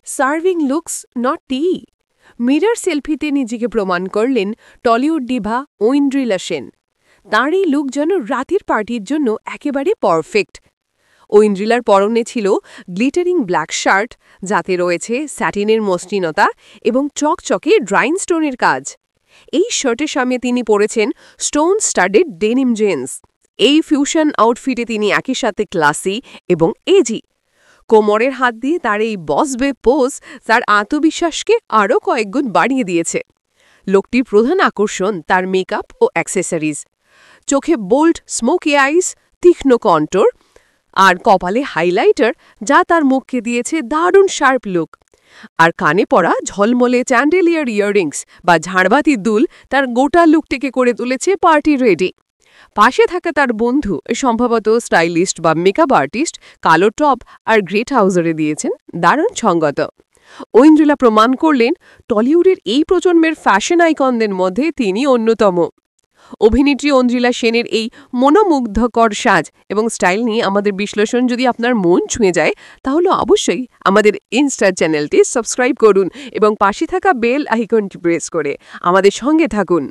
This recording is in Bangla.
Serving looks not tea. Mirror সেলফিতে নিজেকে প্রমাণ করলেন টলিউড ডিভা ঐন্দ্রিলা সেন। তাঁর এই লুক যেন রাতের পার্টির জন্য একেবারে পারফেক্ট। ঐন্দ্রিলার পরনে ছিল গ্লিটারিং ব্ল্যাক শার্ট, যাতে রয়েছে স্যাটিনের মসৃণতা এবং চকচকে ড্রাইন স্টোনের কাজ। এই শার্টের সামনে তিনি পরেছেন স্টোন স্টাডেড ডেনিম জিন্স। এই ফিউশন আউটফিটে তিনি একই সাথে ক্লাসি এবং এজি। কোমরের হাত দিয়ে তার এই বস বেব পোজ তার আত্মবিশ্বাসকে আরও কয়েকগুণ বাড়িয়ে দিয়েছে। লোকটির প্রধান আকর্ষণ তার মেকআপ ও অ্যাক্সেসরিজ। চোখে বোল্ড স্মোকি আইস, তীক্ষ্ণ কন্ট্রোর আর কপালে হাইলাইটার, যা তার মুখকে দিয়েছে দারুণ শার্প লুক। আর কানে পরা ঝলমলে চ্যান্ডেলিয়ার ইয়াররিংস বা ঝাড়বাতির দুল তার গোটা লুকটিকে করে তুলেছে পার্টি রেডি। পাশে থাকা তার বন্ধু, সম্ভবত স্টাইলিস্ট বা মেকআপ আর্টিস্ট, কালো টপ আর গ্রে ট্রাউজারে দিয়েছেন দারুণ সঙ্গত। ঐন্দ্রিলা প্রমাণ করলেন টলিউডের এই প্রজন্মের ফ্যাশন আইকনদের মধ্যে তিনি অন্যতম। অভিনেত্রী ঐন্দ্রিলা সেনের এই মনোমুগ্ধকর সাজ এবং স্টাইল নিয়ে আমাদের বিশ্লেষণ যদি আপনার মন ছুঁয়ে যায়, তাহলে অবশ্যই আমাদের ইনস্টা চ্যানেলটি সাবস্ক্রাইব করুন এবং পাশে থাকা বেল আইকনটি প্রেস করে আমাদের সঙ্গে থাকুন।